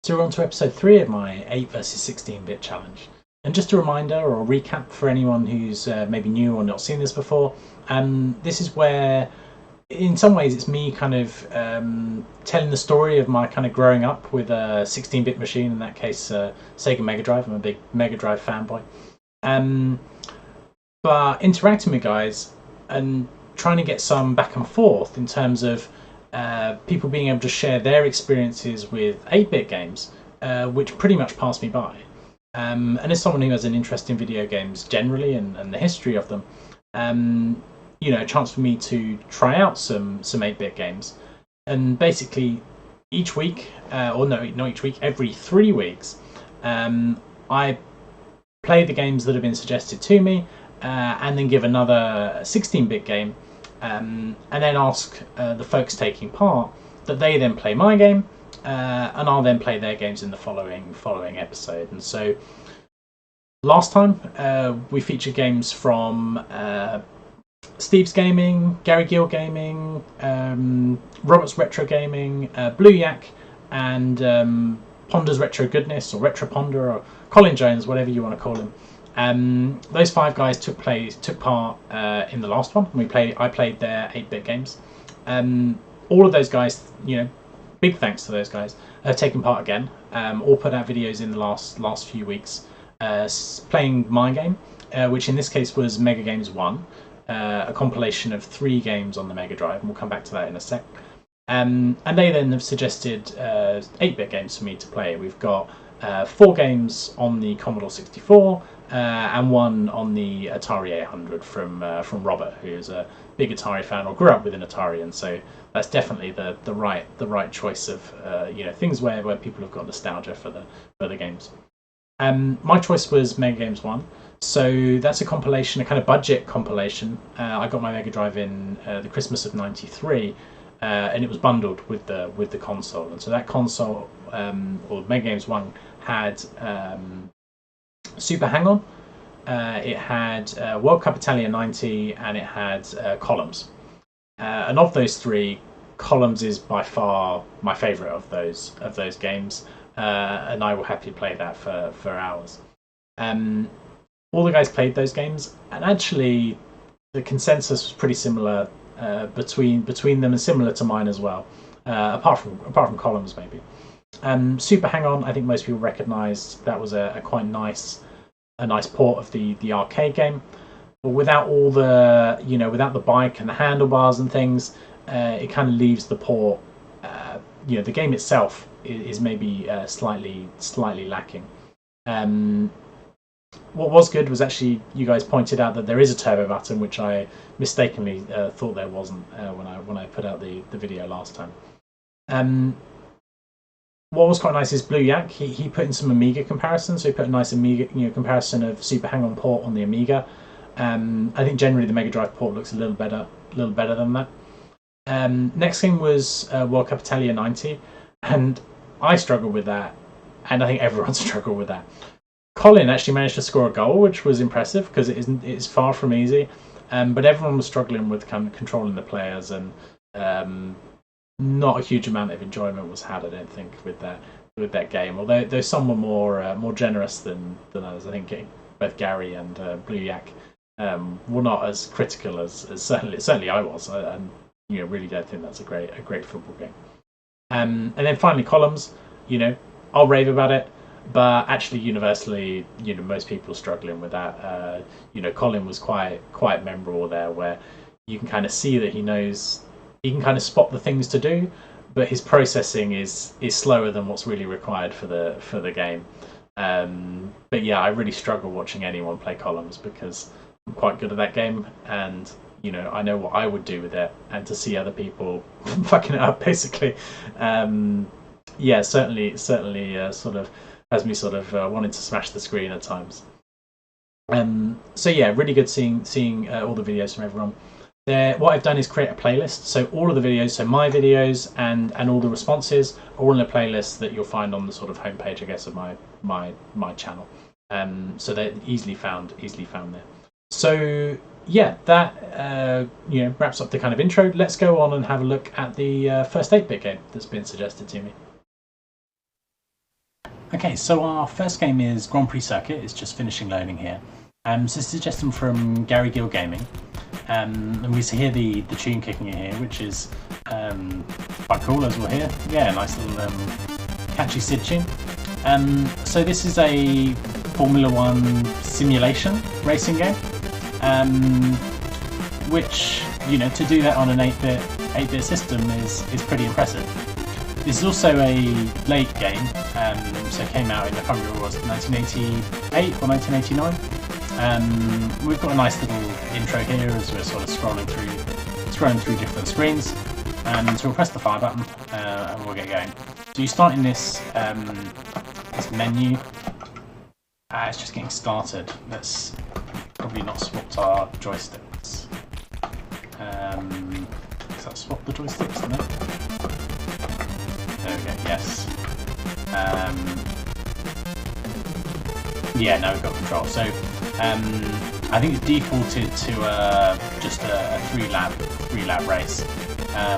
So we're on to episode 3 of my 8 versus 16-bit challenge. And just a reminder or a recap for anyone who's maybe new or not seen this before, this is where in some ways it's me kind of telling the story of my kind of growing up with a 16-bit machine, in that case Sega Mega Drive. I'm a big Mega Drive fanboy. But interacting with guys and trying to get some back and forth in terms of people being able to share their experiences with 8-bit games, which pretty much passed me by. And as someone who has an interest in video games generally and the history of them, you know, a chance for me to try out some 8-bit games. And basically each week, or no, not each week, every 3 weeks, I play the games that have been suggested to me, and then give another 16-bit game, and then ask the folks taking part that they then play my game, and I'll then play their games in the following episode. And so last time we featured games from Steve's Gaming, Gary Gill Gaming, Robert's Retro Gaming, Blue Yak, and Ponder's Retro Goodness, or Retro Ponder, or Colin Jones, whatever you want to call him. Those 5 guys took part in the last one. I played their 8-bit games. All of those guys, you know, big thanks to those guys, have taken part again. All put out videos in the last few weeks, playing my game, which in this case was Mega Games 1, a compilation of 3 games on the Mega Drive, and we'll come back to that in a sec. And they then have suggested 8-bit games for me to play. We've got 4 games on the Commodore 64, and 1 on the Atari 800 from Robert, who's a big Atari fan or grew up with an Atari, and so that's definitely the right choice of you know, things where people have got nostalgia for the games. My choice was Mega Games 1, so that's a compilation, a kind of budget compilation. I got my Mega Drive in the Christmas of '93, and it was bundled with the console, and so that console, or Mega Games 1, had Super Hang-On, it had World Cup Italia 90, and it had Columns. And of those 3, Columns is by far my favourite of those games, and I will happily play that for hours. All the guys played those games, and actually the consensus was pretty similar between them, and similar to mine as well, apart from Columns maybe. Super Hang-On, I think most people recognised that was a quite nice port of the arcade game, but without all the, you know, without the bike and the handlebars and things, it kind of leaves the port. You know, the game itself is maybe slightly lacking. What was good was actually, you guys pointed out that there is a turbo button, which I mistakenly thought there wasn't when I put out the video last time. What was quite nice is Blue Yak. He put in some Amiga comparisons, so he put a nice Amiga, you know, comparison of Super Hang-On port on the Amiga. I think generally the Mega Drive port looks a little better than that. Next game was World Cup Italia 90, and I struggled with that, and I think everyone struggled with that. Colin actually managed to score a goal, which was impressive because it's far from easy, but everyone was struggling with kind of controlling the players, and not a huge amount of enjoyment was had, I don't think, with that game. Although some were more generous than others. I think both Gary and Blue Yak were not as critical as certainly I was. And you know, really don't think that's a great football game. And then finally Columns. You know, I'll rave about it, but actually universally, you know, most people are struggling with that. You know, Colin was quite memorable there, where you can kind of see that he can kind of spot the things to do, but his processing is slower than what's really required for the game. But yeah, I really struggle watching anyone play Columns because I'm quite good at that game, and you know, I know what I would do with it, and to see other people fucking it up basically, yeah, certainly sort of has me sort of wanting to smash the screen at times. So yeah, really good seeing all the videos from everyone. What I've done is create a playlist, so all of the videos, so my videos and all the responses are all in a playlist that you'll find on the sort of homepage, I guess, of my channel. So they're easily found there. So yeah, that you know, wraps up the kind of intro. Let's go on and have a look at the first 8-bit game that's been suggested to me. Okay, so our first game is Grand Prix Circuit. It's just finishing loading here. So it's a suggestion from Gary Gill Gaming. And we see here the tune kicking in here, which is quite cool, as we'll hear. Yeah, nice little catchy SID tune. So this is a Formula One simulation racing game, which, you know, to do that on an 8-bit system is pretty impressive. This is also a late game, so it came out in, I can't remember what it was, 1988 or 1989. We've got a nice little intro here as we're sort of scrolling through different screens. So we'll press the fire button and we'll get going. So you start in this this menu. It's just getting started. Let's probably not swap our joysticks. Does that swap the joysticks? No. There we go. Yes. Yeah. Now we've got control. So I think it's defaulted to just a three lap race,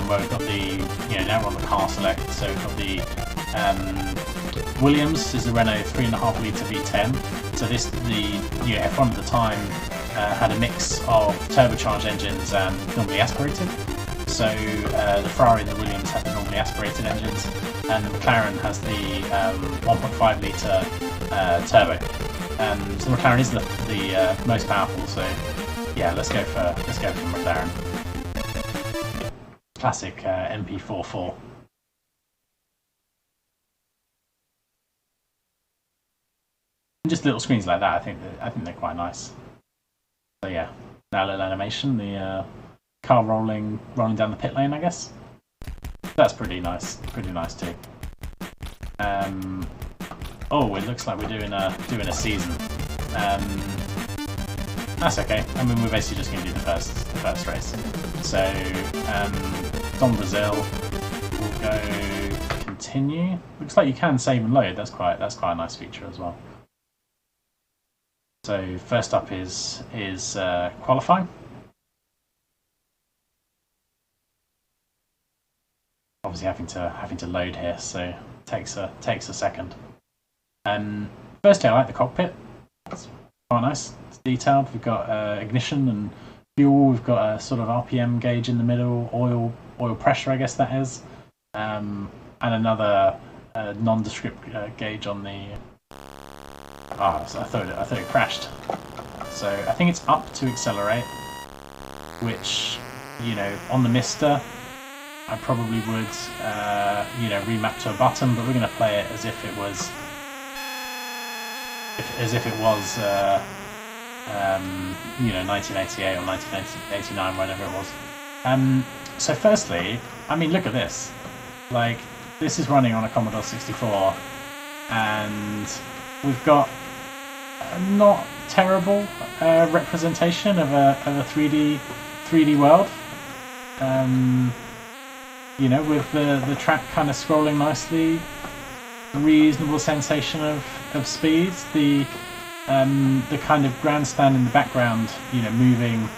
where we've got the, you know, now we're on the car select. So we've got the Williams is the Renault 3.5 litre V10. So this, the F1 at the time had a mix of turbocharged engines and normally aspirated. So the Ferrari and the Williams had the normally aspirated engines, and the McLaren has the 1.5 litre turbo. So the McLaren is the most powerful. So yeah, let's go for McLaren. Classic MP44. Just little screens like that, I think they're quite nice. So yeah, now a little animation, the car rolling down the pit lane, I guess. That's pretty nice too. Oh, it looks like we're doing a season. That's okay. I mean, we're basically just going to do the first race. So Don Brazil will go continue. Looks like you can save and load. That's quite a nice feature as well. So first up is qualifying. Obviously having to load here, so takes a second. Firstly, I like the cockpit. It's quite nice. It's detailed. We've got ignition and fuel. We've got a sort of RPM gauge in the middle, oil pressure, I guess that is, and another nondescript gauge on the. So I thought it crashed. So I think it's up to accelerate, which, you know, on the Mister, I probably would, remap to a button, but we're going to play it as if it was, as if it was, 1988 or 1989, whatever it was. So firstly, I mean, look at this. Like, this is running on a Commodore 64, and we've got a not terrible representation of a 3D world. With the track kind of scrolling nicely, reasonable sensation of speeds, the kind of grandstand in the background, moving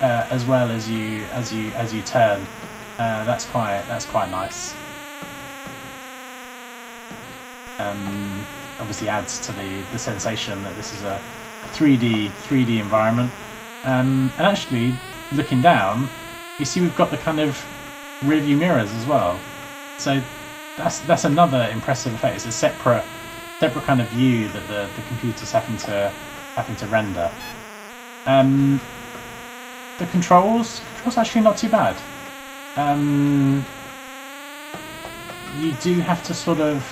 as well as you turn. That's quite nice. Obviously adds to the sensation that this is a 3D environment. And actually, looking down, you see we've got the kind of rear view mirrors as well. So that's another impressive effect. It's a separate kind of view that the computer's having to render. The controls actually not too bad. You do have to sort of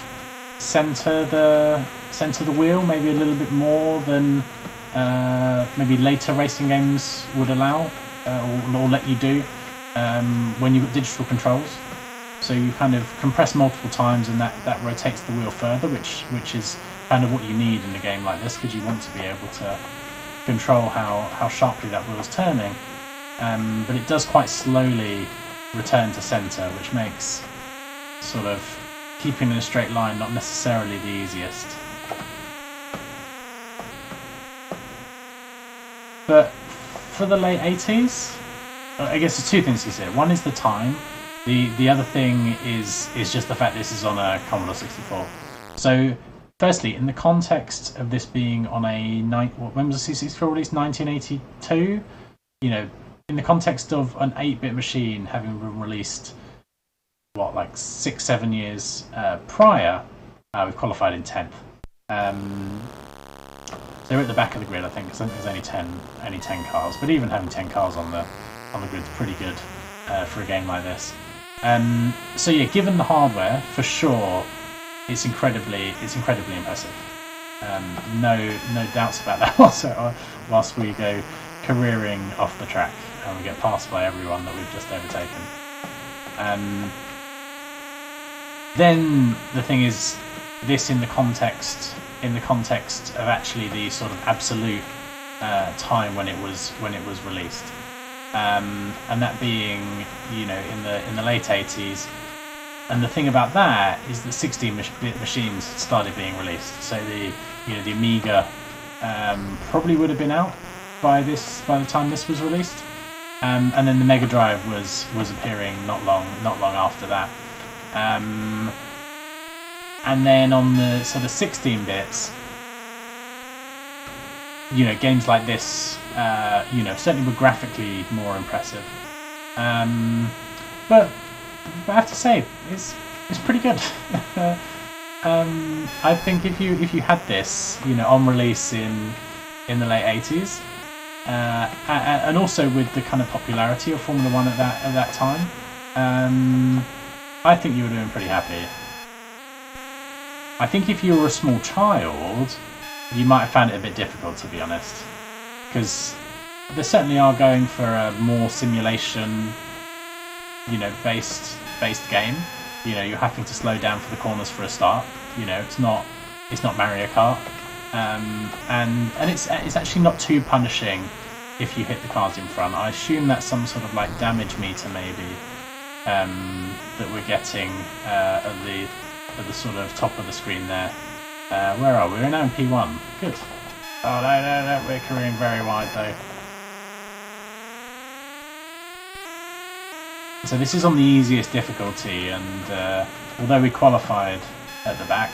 center the wheel maybe a little bit more than maybe later racing games would allow or let you do when you've got digital controls. So you kind of compress multiple times, and that rotates the wheel further, which is kind of what you need in a game like this, because you want to be able to control how sharply that wheel's turning. But it does quite slowly return to center, which makes sort of keeping in a straight line not necessarily the easiest. But for the late 80s, I guess there's two things to say. One is the time. The other thing is just the fact this is on a Commodore 64. So firstly, in the context of this being on a when was the C64 released? 1982. You know, in the context of an 8-bit machine having been released, what, like 6-7 years prior, we've qualified in 10th. So we're at the back of the grid, I think, because there's only 10 cars. But even having 10 cars on the grid's pretty good for a game like this. So yeah, given the hardware, for sure, it's incredibly impressive. No doubts about that whatsoever. Whilst we go careering off the track and we get passed by everyone that we've just overtaken. Then the thing is, this in the context of actually the sort of absolute time when it was released, and that being, you know, in the late 80s. And the thing about that is that 16-bit machines started being released. So the Amiga probably would have been out by the time this was released, and then the Mega Drive was appearing not long after that. And then on the sort of 16 bits, you know, games like this, you know, certainly were graphically more impressive. But I have to say, it's pretty good. I think if you had this, you know, on release in the late 80s, and also with the kind of popularity of Formula 1 at that time, I think you would have been pretty happy. I think if you were a small child, you might have found it a bit difficult, to be honest, because they certainly are going for a more simulation, you know, based game. You know, you're having to slow down for the corners for a start. You know, it's not Mario Kart, and it's actually not too punishing if you hit the cars in front. I assume that's some sort of like damage meter maybe that we're getting at the sort of top of the screen there. Where are we? We're now in P1. Good. Oh no, we're careering very wide though. So this is on the easiest difficulty, and although we qualified at the back,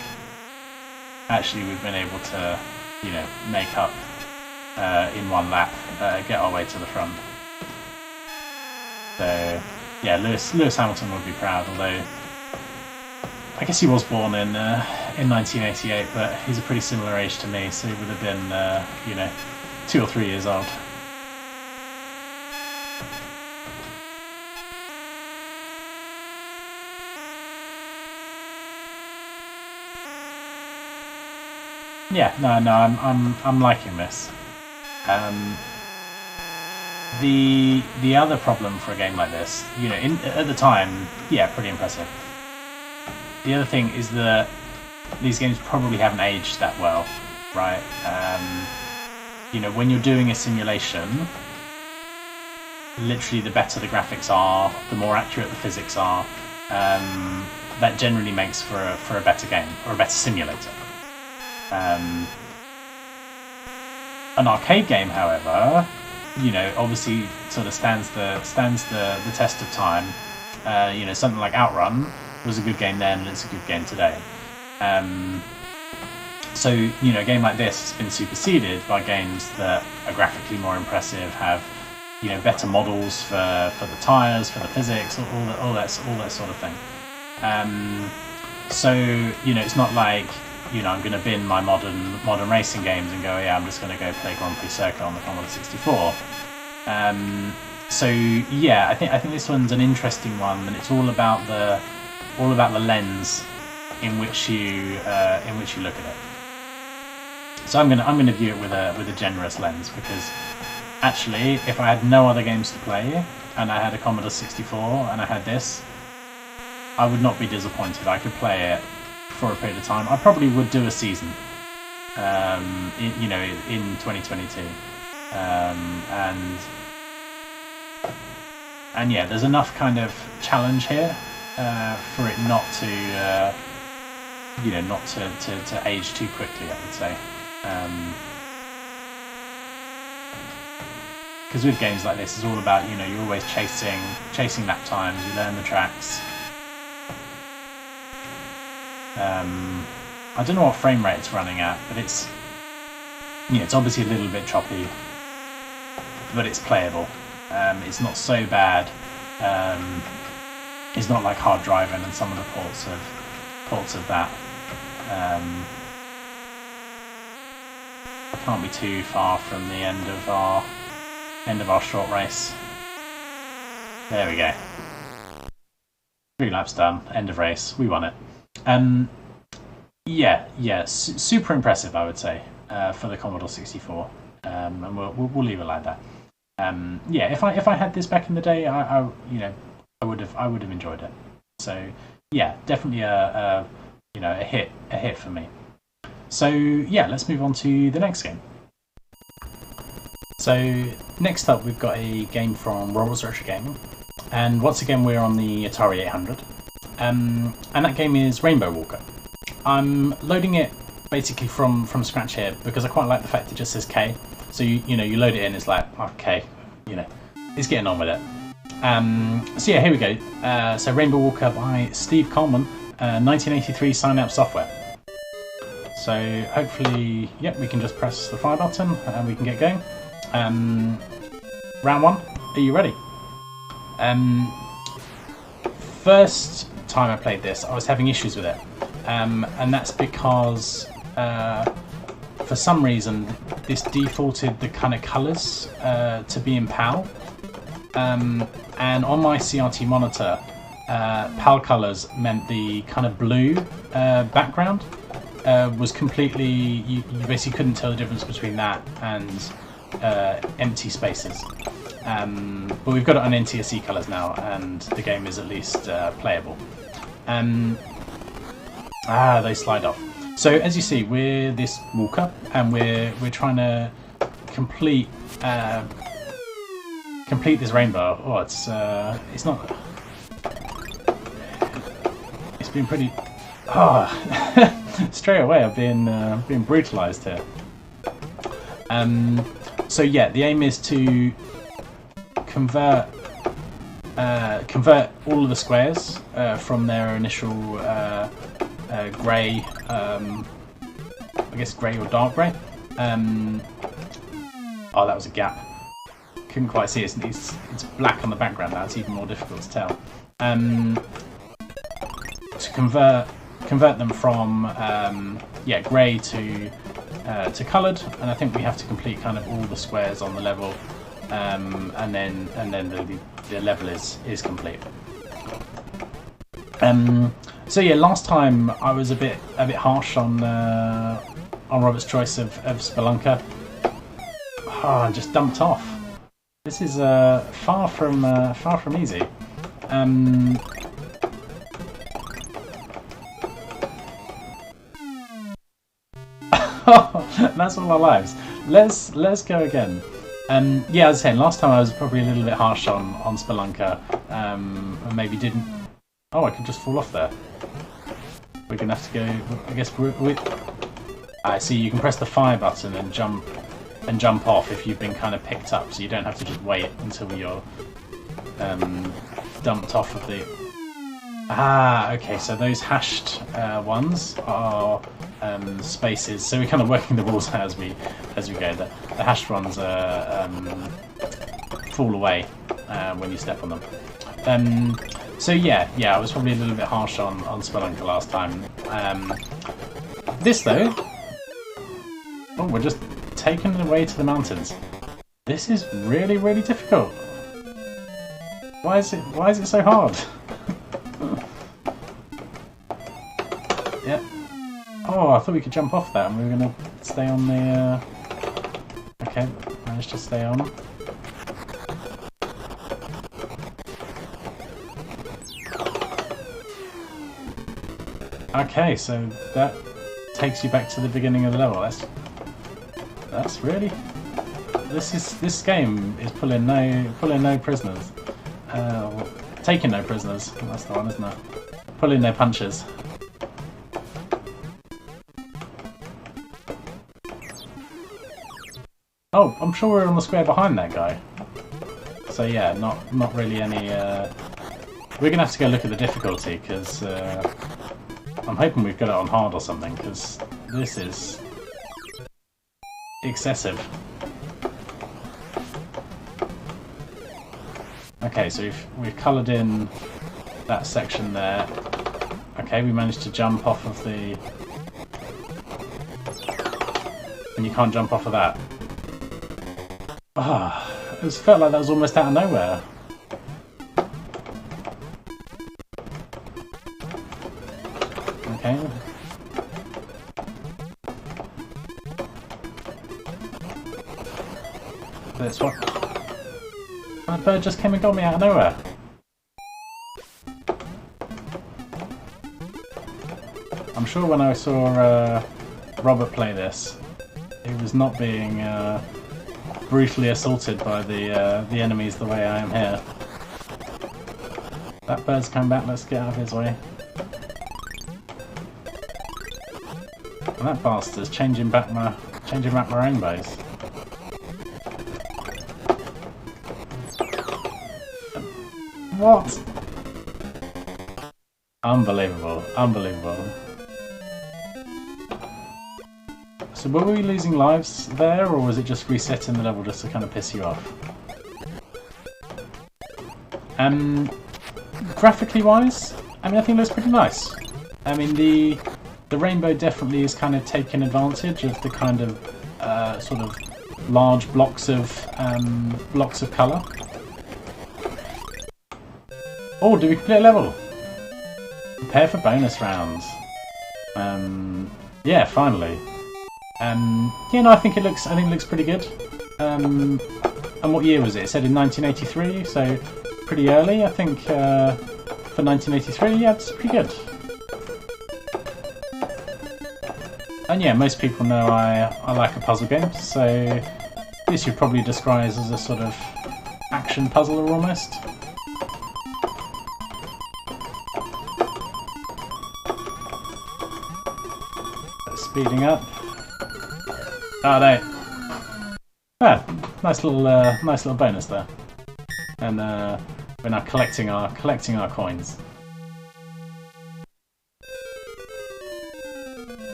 actually we've been able to, you know, make up in one lap, get our way to the front. So yeah, Lewis Hamilton would be proud, although I guess he was born in 1988, but he's a pretty similar age to me, so he would have been, you know, 2 or 3 years old. Yeah, no, I'm liking this. The other problem for a game like this, you know, at the time, yeah, pretty impressive. The other thing is that these games probably haven't aged that well, right? You know, when you're doing a simulation, literally the better the graphics are, the more accurate the physics are, that generally makes for a better game, or a better simulator. An arcade game, however, you know, obviously sort of stands the test of time. You know, something like Outrun was a good game then, and it's a good game today. So, you know, a game like this has been superseded by games that are graphically more impressive, have, you know, better models for the tyres, for the physics, all that sort of thing. So, you know, it's not like, you know, I'm going to bin my modern racing games and go, yeah, I'm just going to go play Grand Prix Circuit on the Commodore 64. So yeah, I think this one's an interesting one, and it's all about the lens in which you look at it. So I'm gonna view it with a generous lens, because actually, if I had no other games to play and I had a Commodore 64 and I had this, I would not be disappointed. I could play it for a period of time. I probably would do a season, in 2022, and yeah, there's enough kind of challenge here for it not to, not to age too quickly, I would say. Because with games like this, it's all about, you're always chasing lap times. You learn the tracks. I don't know what frame rate it's running at, but it's it's obviously a little bit choppy, but it's playable. It's not so bad. It's not like hard driving and some of the ports of that. Can't be too far from the end of our short race. There we go. 3 laps done. End of race. We won it. Super impressive, I would say, for the Commodore 64. And we'll leave it like that. If I had this back in the day, I would have enjoyed it. So yeah, definitely a hit for me. So yeah, let's move on to the next game. So next up, we've got a game from Robles Retro Gaming, and once again we're on the Atari 800, and that game is Rainbow Walker. I'm loading it basically from scratch here because I quite like the fact it just says K. So you load it in, it's like okay, it's getting on with it. So yeah, here we go. So Rainbow Walker by Steve Coleman, 1983 Synapse Software. So hopefully, yep, we can just press the fire button and we can get going. Round 1, are you ready? First time I played this, I was having issues with it, and that's because for some reason this defaulted the kind of colours to be in PAL, and on my CRT monitor, PAL colours meant the kind of blue background was completely, you basically couldn't tell the difference between that and empty spaces. But we've got it on NTSC colours now, and the game is at least playable. They slide off. So as you see, we're this walker, and we're trying to complete this rainbow. Oh, it's not. It's been pretty. Straight away, I've been brutalised here. So yeah, the aim is to convert all of the squares from their initial grey, I guess grey or dark grey. Oh, that was a gap. Couldn't quite see it. It's black on the background now. It's even more difficult to tell. To convert them from grey to coloured, and I think we have to complete kind of all the squares on the level, and then the level is complete. So yeah, last time I was a bit harsh on Robert's choice of Spelunker. I just dumped off. This is far from easy. That's all our lives. Let's go again. Yeah, as I was saying, last time I was probably a little bit harsh on Spelunker, and maybe didn't. Oh, I could just fall off there. We're gonna have to go. I guess I see. You can press the fire button and jump off if you've been kind of picked up, so you don't have to just wait until you're dumped off of the. Okay. So those hashed ones are spaces. So we're kind of working the rules out as we go. The hashed ones fall away when you step on them. So yeah, I was probably a little bit harsh on Spelunker last time. This though, we're just taking it away to the mountains. This is really, really difficult. Why is it so hard? Yeah. Oh, I thought we could jump off that, and we were gonna stay on the. Okay, managed to stay on. Okay, so that takes you back to the beginning of the level. That's really. This game is pulling no prisoners. Taking no prisoners. That's the one, isn't it? Pulling no punches. Oh, I'm sure we're on the square behind that guy. So yeah, not really any. We're gonna have to go look at the difficulty because I'm hoping we've got it on hard or something, because this is excessive. Okay, so we've coloured in that section there. Okay, we managed to jump off of the... And you can't jump off of that. Ah, it just felt like that was almost out of nowhere. Okay. That's what... That bird just came and got me out of nowhere. I'm sure when I saw Robert play this, he was not being brutally assaulted by the enemies the way I am here. That bird's come back, let's get out of his way. And that bastard's changing back my rainbows. What? Unbelievable, unbelievable. So were we losing lives there, or was it just resetting the level just to kind of piss you off? Graphically wise, I mean, I think it looks pretty nice. I mean, the rainbow definitely is kind of taking advantage of the kind of sort of large blocks of colour. Oh, do we complete a level? Prepare for bonus rounds. Yeah, finally. Yeah, no, I think it looks pretty good. And what year was it? It said in 1983, so pretty early, I think. For 1983, yeah, it's pretty good. And yeah, most people know I like a puzzle game, so this you'd probably describe as a sort of action puzzler almost. Speeding up. Oh no! Ah, nice little bonus there. And we're now collecting our coins.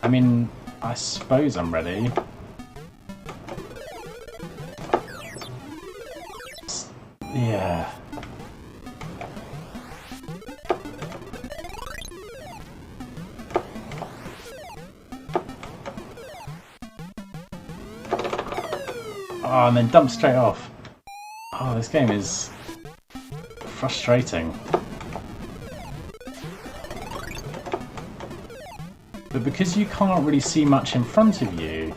I mean, I suppose I'm ready. Yeah. Oh, and then dump straight off. Oh, this game is frustrating. But because you can't really see much in front of you,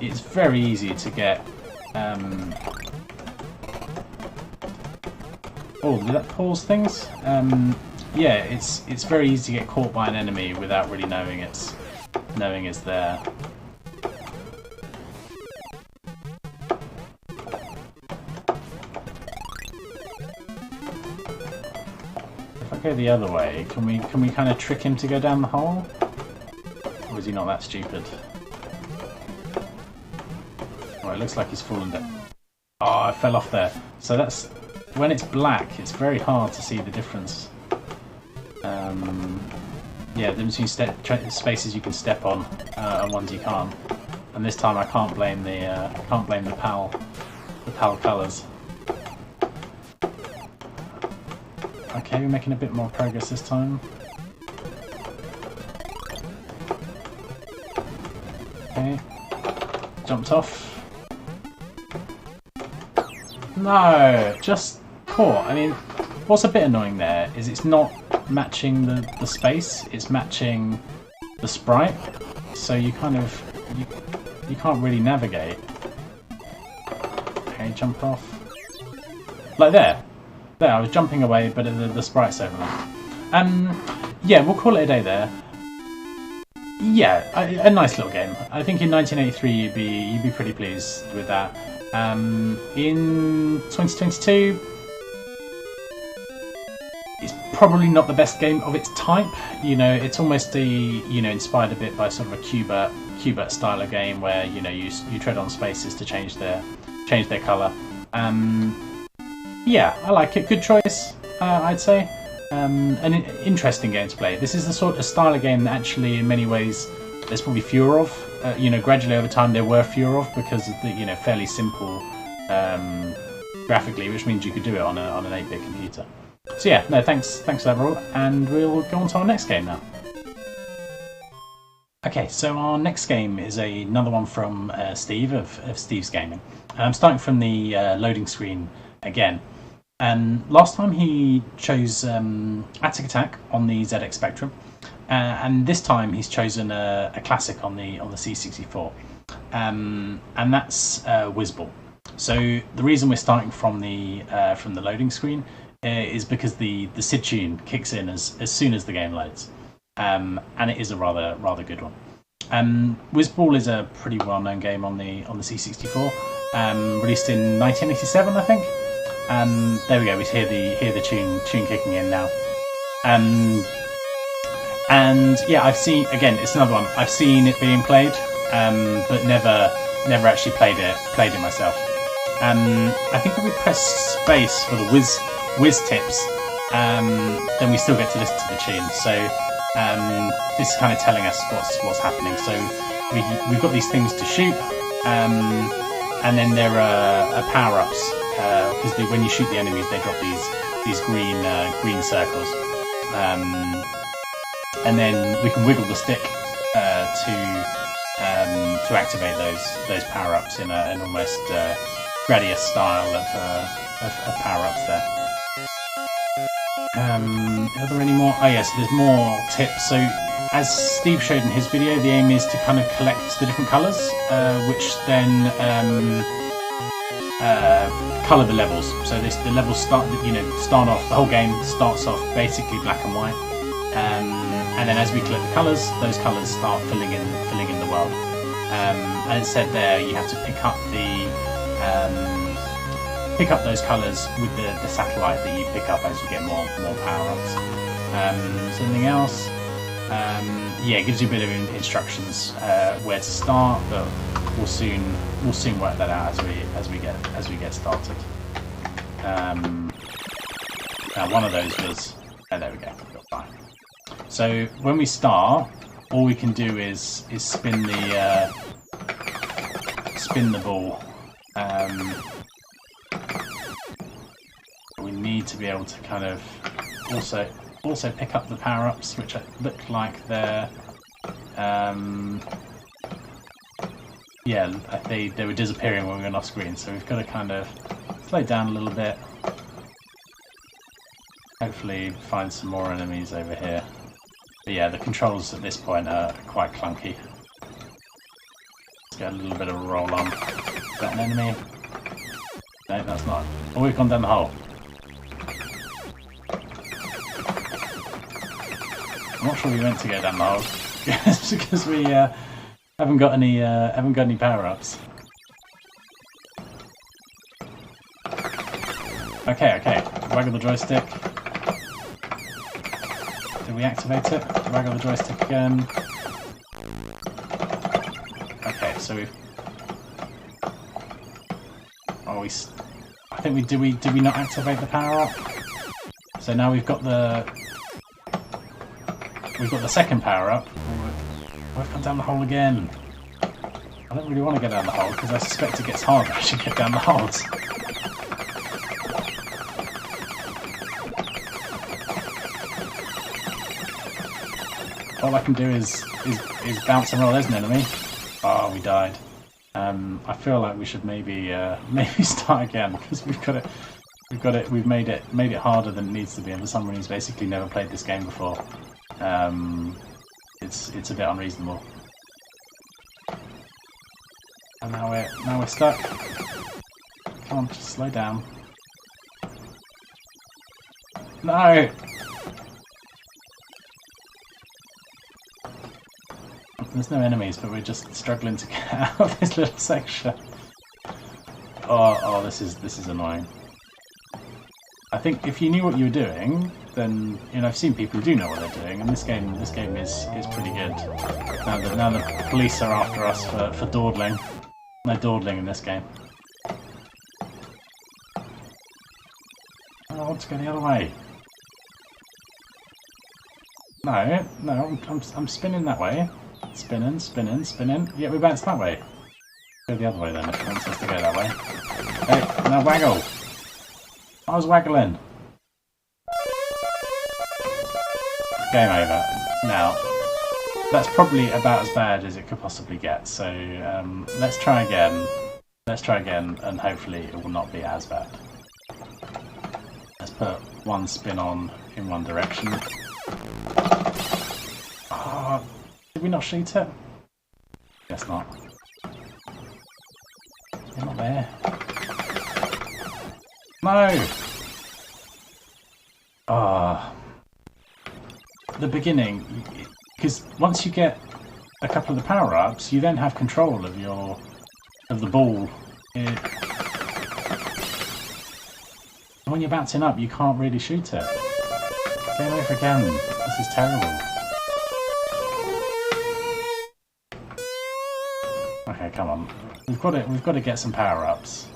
it's very easy to get... Oh, did that pause things? Yeah, it's very easy to get caught by an enemy without really knowing it's there. If I go the other way, can we kind of trick him to go down the hole? Or is he not that stupid? Well, it looks like he's fallen down. Oh, I fell off there. So that's... When it's black, it's very hard to see the difference. Yeah, the between spaces you can step on and ones you can't. And this time I can't blame the PAL colours. Okay, we're making a bit more progress this time. Okay, jumped off. No, just caught. I mean, what's a bit annoying there is it's not matching the space, it's matching the sprite, so you kind of you can't really navigate. Okay, jump off. Like there, I was jumping away, but the sprite's overlap. Yeah, we'll call it a day there. Yeah, a nice little game. I think in 1983 you'd be pretty pleased with that. In 2022, it's probably not the best game of its type. You know, it's almost inspired a bit by sort of a Qbert style of game where you tread on spaces to change their colour. Yeah, I like it. Good choice, I'd say. An interesting game to play. This is the sort of style of game that actually, in many ways, there's probably fewer of. Gradually over time there were fewer of because of the fairly simple graphically, which means you could do it on an 8-bit computer. So yeah, no, thanks for that, Rob, and we'll go on to our next game now. Okay, so our next game is another one from Steve of Steve's Gaming. I'm starting from the loading screen again. Last time he chose Attic Attack on the ZX Spectrum, and this time he's chosen a classic on the C64, and that's Wizball. So the reason we're starting from the loading screen is because the SID tune kicks in as soon as the game loads, and it is a rather good one. Wizball is a pretty well-known game on the C64, released in 1987, I think. There we go. We hear the tune kicking in now. And yeah, I've seen, again, it's another one. I've seen it being played, but never actually played it myself. I think if we press space for the whiz tips, then we still get to listen to the tune. So this is kind of telling us what's happening. So we've got these things to shoot, and then there are power-ups because when you shoot the enemies, they drop these green circles, and then we can wiggle the stick to activate those power-ups in an almost Gradius style of power-ups there. Are there any more? Oh yes, there's more tips. So as Steve showed in his video, the aim is to kind of collect the different colours, which then colour the levels. So the levels start off. The whole game starts off basically black and white, and then as we collect the colours, those colours start filling in the world. As it said there, you have to pick up those colours with the satellite that you pick up as you get more power-ups. Something else? Yeah, it gives you a bit of instructions where to start, but we'll soon work that out as we get started. Now one of those was there we go. Got fine. So when we start, all we can do is spin the ball. We need to be able to kind of also pick up the power-ups, which look like they're they were disappearing when we went off screen, so we've got to kind of slow down a little bit. Hopefully find some more enemies over here. But yeah, the controls at this point are quite clunky. Let's get a little bit of a roll on. Is that an enemy? No, that's not. Oh, we've gone down the hole. I'm not sure we meant to go down the hole. It's because we haven't got any power-ups. Okay. Waggle the joystick. Did we activate it? Waggle the joystick again. Okay, so we've. I think we did we not activate the power-up? So now we've got the second power-up. We've gone down the hole again. I don't really want to go down the hole because I suspect it gets harder as you get down the holes. All I can do is bounce and roll. There's an enemy. Oh, we died. I feel like we should maybe start again because we've made it harder than it needs to be, and for someone who's basically never played this game before, it's a bit unreasonable. And now we're stuck. Come on, just slow down. No. There's no enemies, but we're just struggling to get out of this little section. Oh, this is annoying. I think if you knew what you were doing, then I've seen people who do know what they're doing, and this game is pretty good. Now the police are after us for dawdling. No dawdling in this game. want to go the other way. No, no, I'm spinning that way. Spinning, spinning, spinning. Yeah, we bounce that way. Go the other way then, if it wants us to go that way. Hey, now waggle! I was waggling. Game over. Now, that's probably about as bad as it could possibly get, so let's try again. Let's try again, and hopefully it will not be as bad. Let's put one spin on in one direction. Oh, did we not shoot it? Guess not. You're not there. No! The beginning, because once you get a couple of the power-ups, you then have control of the ball. When you're bouncing up, you can't really shoot it. Game over again. This is terrible. Okay, come on. We've got to get some power-ups.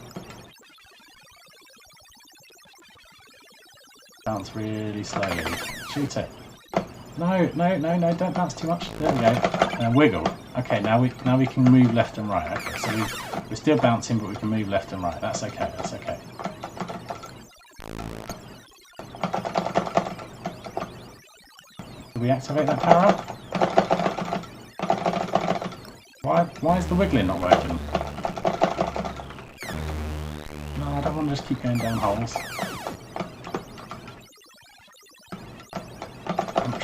Bounce really slowly. Shoot it. No, no, no, no! Don't bounce too much. There we go. And wiggle. Okay, now we can move left and right. Okay, so we're still bouncing, but we can move left and right. That's okay. That's okay. Did we activate that power up? Why is the wiggling not working? No, I don't want to just keep going down holes.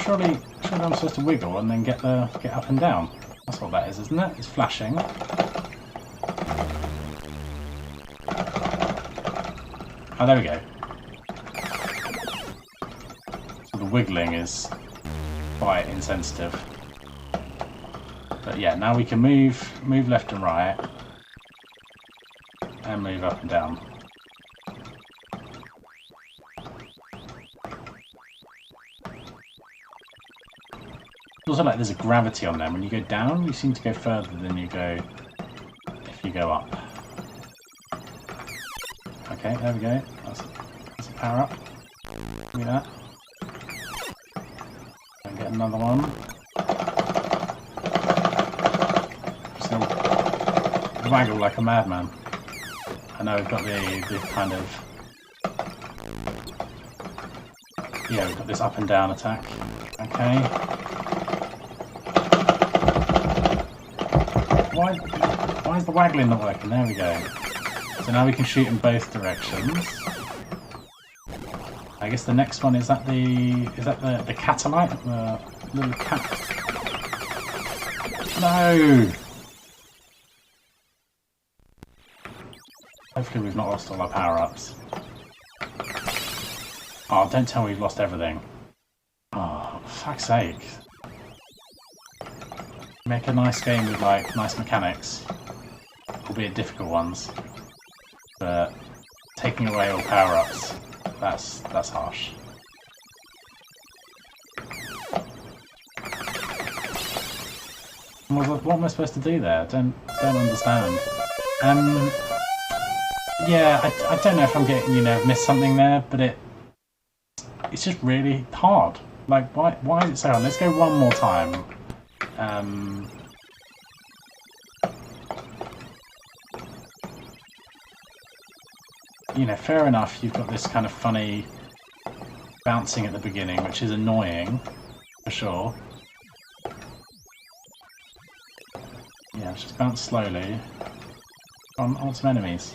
Surely I'm supposed to wiggle and then get up and down. That's what that is, isn't it? It's flashing. Oh, there we go. So the wiggling is quite insensitive. But yeah, now we can move left and right and move up and down. It's also like there's a gravity on them. When you go down, you seem to go further than you go if you go up. Okay, there we go. That's a power up. Give me that. And get another one. So waggle like a madman. I know we've got the kind of, yeah, we've got this up and down attack. Okay. Why is the waggling not working? There we go. So now we can shoot in both directions. I guess the next one is that the catalite? The little cat. No! Hopefully we've not lost all our power-ups. Oh, don't tell me we've lost everything. Oh, for fuck's sake. Make a nice game with like nice mechanics, albeit difficult ones, but taking away all power-ups, that's harsh. What am I supposed to do there? I don't understand. Yeah, I don't know if I'm getting, missed something there, but it's just really hard. Like, why is it so hard? Let's go one more time. Fair enough, you've got this kind of funny bouncing at the beginning, which is annoying, for sure. Yeah, let's just bounce slowly. I want some enemies.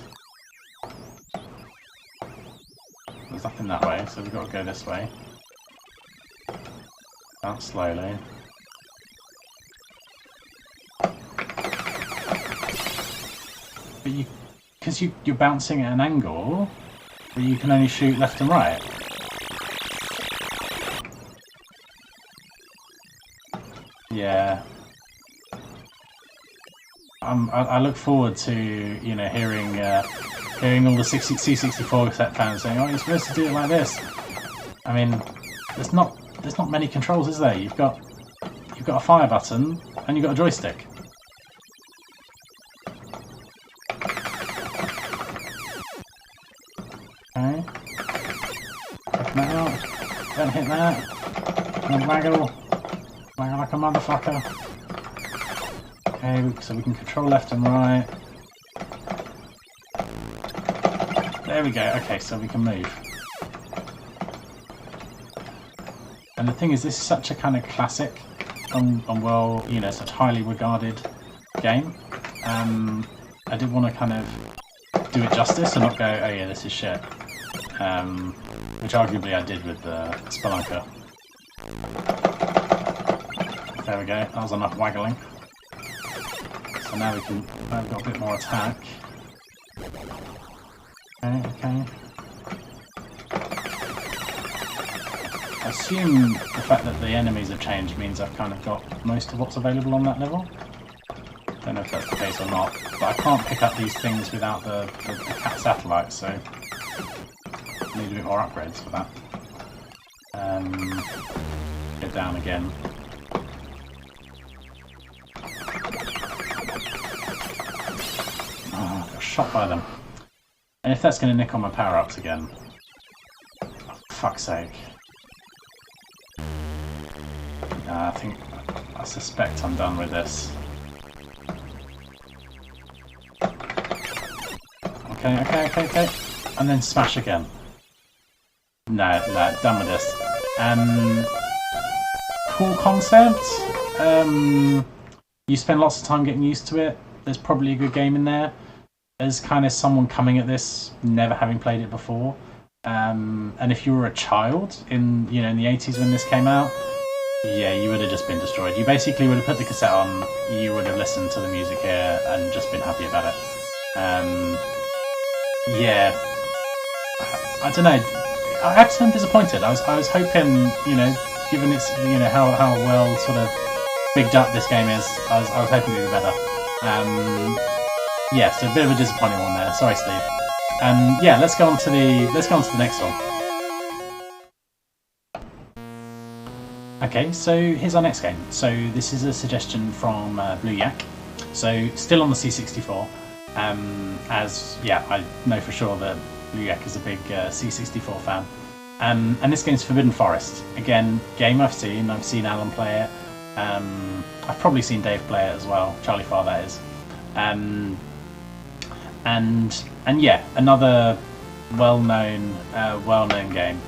There's nothing that way, so we've got to go this way. Bounce slowly. But because you're bouncing at an angle, but you can only shoot left and right. Yeah. I look forward to hearing all the C64 set fans saying, "Oh, you're supposed to do it like this." I mean, there's not many controls, is there? You've got a fire button and you've got a joystick. Okay. Don't hit that. And waggle. Waggle like a motherfucker. Okay, so we can control left and right. There we go. Okay, so we can move. And the thing is, this is such a kind of classic and well, you know, such highly regarded game. I did want to kind of do it justice and not go, oh yeah, this is shit. Which arguably I did with the Spelunker. There we go, that was enough waggling. So now we've got a bit more attack. Okay, okay. I assume the fact that the enemies have changed means I've kind of got most of what's available on that level. Don't know if that's the case or not, but I can't pick up these things without the cat satellites, so I need a bit more upgrades for that. Go down again. Oh, I got shot by them. And if that's going to nick on my power-ups again, oh, for fuck's sake. I suspect I'm done with this. Okay, okay, okay, okay. And then smash again. No, done with this. Cool concept. You spend lots of time getting used to it. There's probably a good game in there. As kind of someone coming at this, never having played it before. And if you were a child in the 80s when this came out, yeah, you would have just been destroyed. You basically would have put the cassette on, you would have listened to the music here and just been happy about it. Yeah, I don't know. I actually am disappointed. I was hoping, given its, how well sort of bigged up this game is, I was hoping it would be better. Yeah, so a bit of a disappointing one there. Sorry, Steve. Yeah, let's go on to the next one. Okay, so here's our next game. So this is a suggestion from Blue Yak. So still on the C64. As yeah, I know for sure that Blue Yak is a big C64 fan. And this game's Forbidden Forest. Again, game I've seen Alan play it. I've probably seen Dave play it as well. Charlie Farr, that is. And yeah, another well-known game.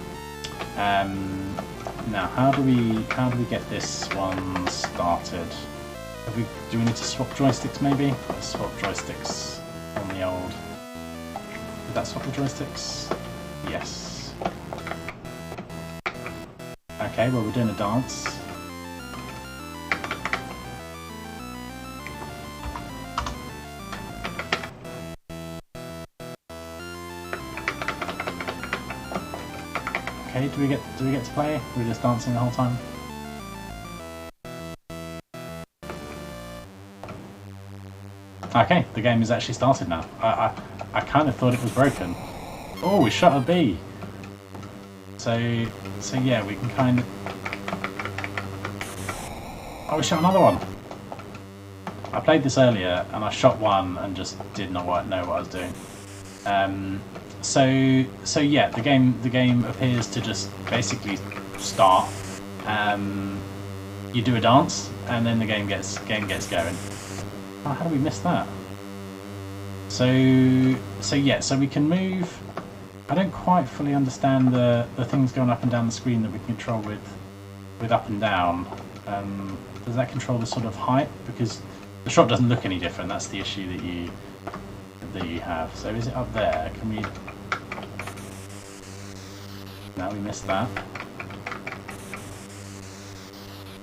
Now, how do we get this one started? Do we need to swap joysticks maybe? Let's swap joysticks on the old. Did that swap the joysticks? Yes. Okay, well we're doing a dance. Okay, do we get to play? We're just dancing the whole time. Okay, the game is actually started now. I kind of thought it was broken. Oh, we shot a bee. So yeah, we can kind of. Oh, we shot another one. I played this earlier and I shot one and just did not know what I was doing. So yeah, the game appears to just basically start. You do a dance, and then the game gets going. Oh, how do we miss that? So yeah, so we can move. I don't quite fully understand the things going up and down the screen that we can control with up and down. Does that control the sort of height? Because the shot doesn't look any different. That's the issue that you have. So is it up there? Can we? No, we missed that.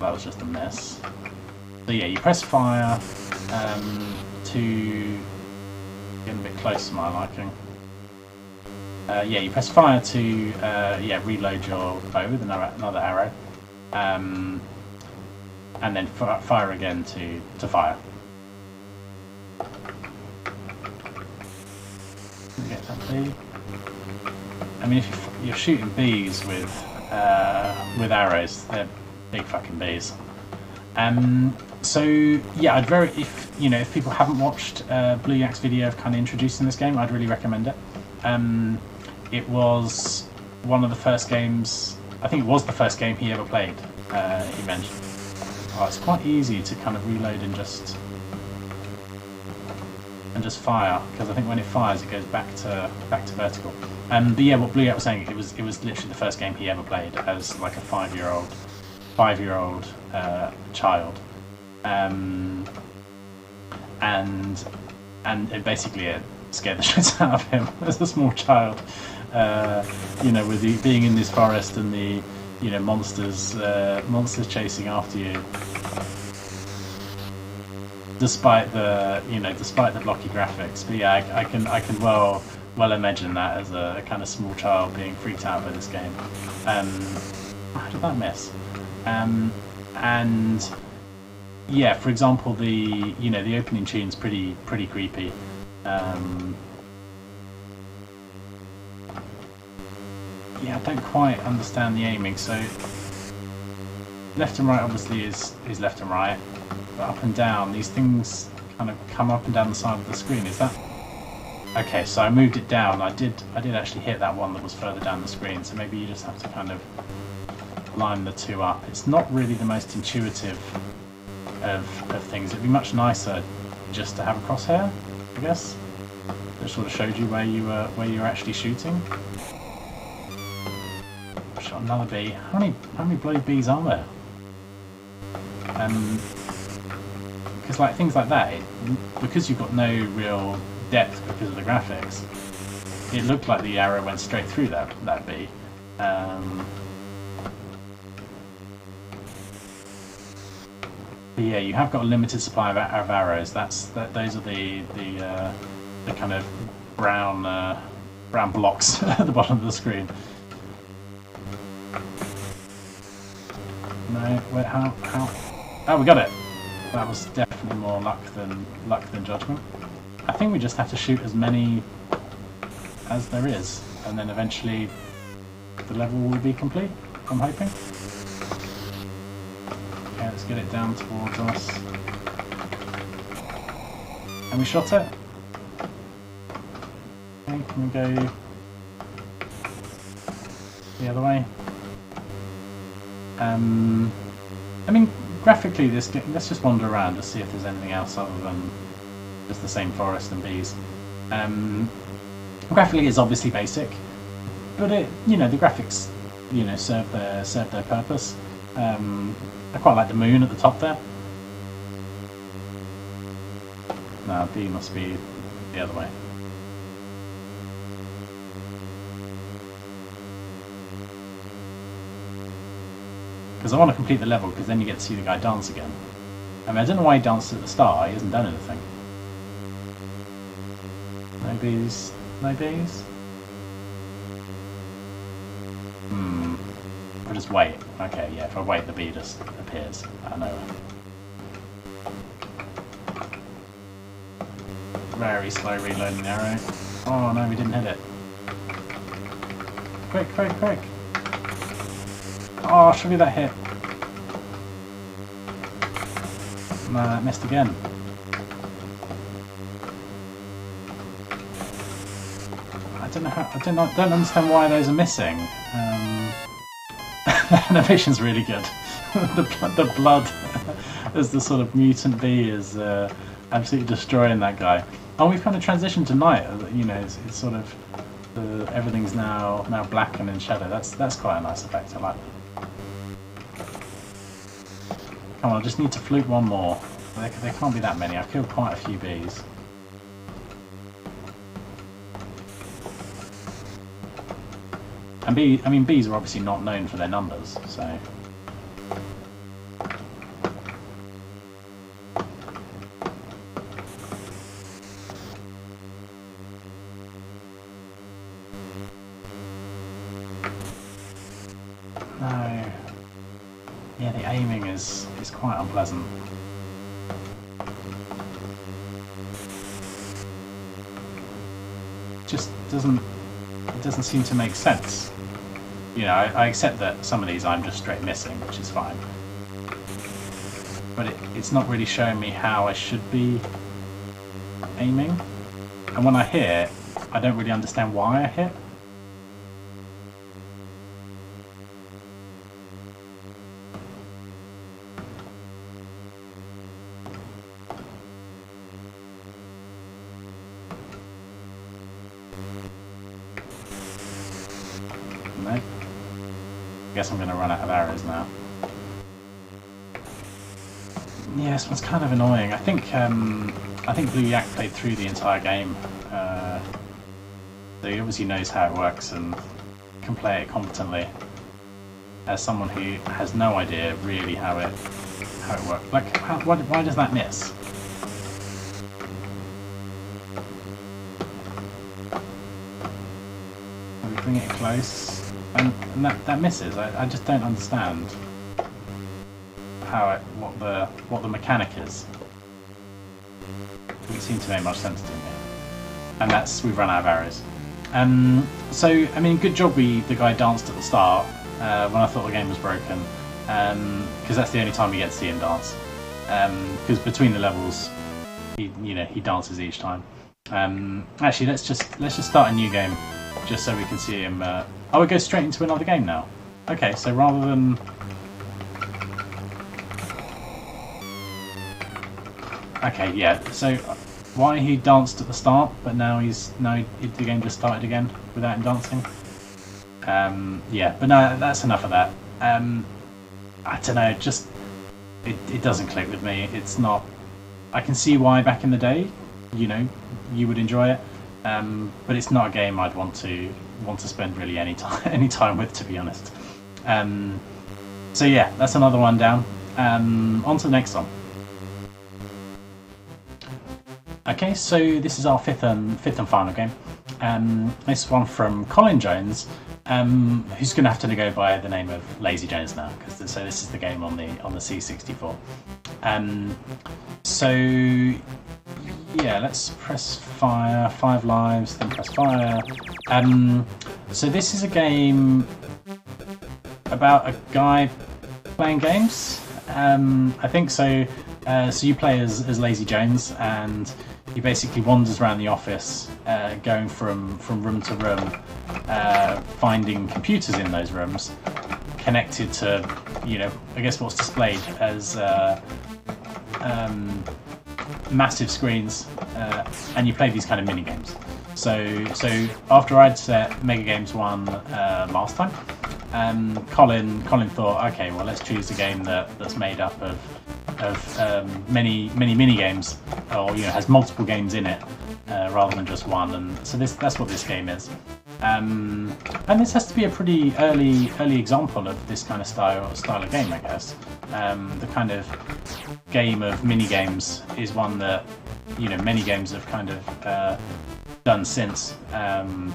That was just a mess. So yeah, you press fire to get a bit close to my liking. Yeah, you press fire to reload your bow with another arrow, and then fire again to fire. Get that bee. I mean, if you're shooting bees with arrows, they're big fucking bees. So yeah, if people haven't watched Blue Yak's video of kind of introducing this game, I'd really recommend it. It was one of the first games I think it was the first game he ever played. He mentioned. Oh, it's quite easy to kind of reload and just fire, because I think when it fires, it goes back to vertical. But yeah, what Blue was saying, it was literally the first game he ever played as like a five-year-old child, and it basically scared the shit out of him as a small child. You know, with being in this forest and the monsters chasing after you. Despite the blocky graphics, but yeah, I can well imagine that as a kind of small child being freaked out by this game. How did that miss? And yeah, for example, the opening tune's pretty creepy. Yeah, I don't quite understand the aiming. So left and right obviously is left and right. Up and down, these things kind of come up and down the side of the screen. Is that okay? So I moved it down. I did actually hit that one that was further down the screen. So maybe you just have to kind of line the two up. It's not really the most intuitive of things. It'd be much nicer just to have a crosshair, I guess. That sort of showed you where you were actually shooting. Shot another bee. How many bloody bees are there? Because like things like that, because you've got no real depth because of the graphics, it looked like the arrow went straight through that bee. But yeah, you have got a limited supply of arrows. Those are the kind of brown blocks at the bottom of the screen. No, wait, how? Oh, we got it. That was definitely more luck than judgment. I think we just have to shoot as many as there is, and then eventually the level will be complete, I'm hoping. Okay, let's get it down towards us. And we shot it. Okay, can we go the other way? I mean, graphically, this game, let's just wander around to see if there's anything else other than just the same forest and bees. Graphically, it's obviously basic, but the graphics, serve their purpose. I quite like the moon at the top there. No, B must be the other way. Because I want to complete the level, because then you get to see the guy dance again. I mean, I don't know why he danced at the start, he hasn't done anything. No bees? No bees? I'll just wait. Okay, yeah, if I wait, the bee just appears out of nowhere. Very slow reloading the arrow. Oh no, we didn't hit it. Quick, quick, quick! Oh, surely that hit. No, that missed again. I don't know how. I don't understand why those are missing. The animation's really good. the blood as the sort of mutant bee is absolutely destroying that guy. Oh, we've kind of transitioned to night. It's sort of everything's now black and in shadow. That's quite a nice effect. I like that. Come on, I just need to fluke one more. There can't be that many. I've killed quite a few bees. And bees are obviously not known for their numbers, so. No. Yeah, the aiming is quite unpleasant. Just doesn't seem to make sense. I accept that some of these I'm just straight missing, which is fine. But it's not really showing me how I should be aiming. And when I hit, I don't really understand why I hit. guess I'm going to run out of arrows now. Yeah, this one's kind of annoying. I think Blue Yak played through the entire game, so he obviously knows how it works and can play it competently. As someone who has no idea really how it works. Like, why does that miss? We bring it close, and that misses. I just don't understand how what the mechanic is. Doesn't seem to make much sense to me. And we've run out of arrows. So I mean, good job the guy danced at the start when I thought the game was broken, because that's the only time we get to see him dance. Because between the levels, he dances each time. Actually, let's just start a new game, just so we can see him. Oh, we go straight into another game now. Okay, so rather than okay, yeah. So why he danced at the start, but now the game just started again without him dancing. Yeah, but no, that's enough of that. I don't know, just it doesn't click with me. It's not. I can see why back in the day, you would enjoy it, but it's not a game I'd want to spend really any time with, to be honest. So yeah, that's another one down. On to the next one. Okay, so this is our fifth and final game. This one from Colin Jones, who's going to have to go by the name of Lazy Jones now, so this is the game on the C64. So yeah, let's press fire, 5 lives, then press fire. So this is a game about a guy playing games. I think so. So you play as Lazy Jones, and he basically wanders around the office, going from room to room, finding computers in those rooms, connected to, I guess what's displayed as massive screens, and you play these kind of mini games. So after I'd set Mega Games 1 last time, Colin thought, okay, well, let's choose a game that's made up of many mini games, or has multiple games in it, rather than just one. And so that's what this game is. And this has to be a pretty early example of this kind of style of game, I guess. The kind of game of mini games is one that many games have kind of done since.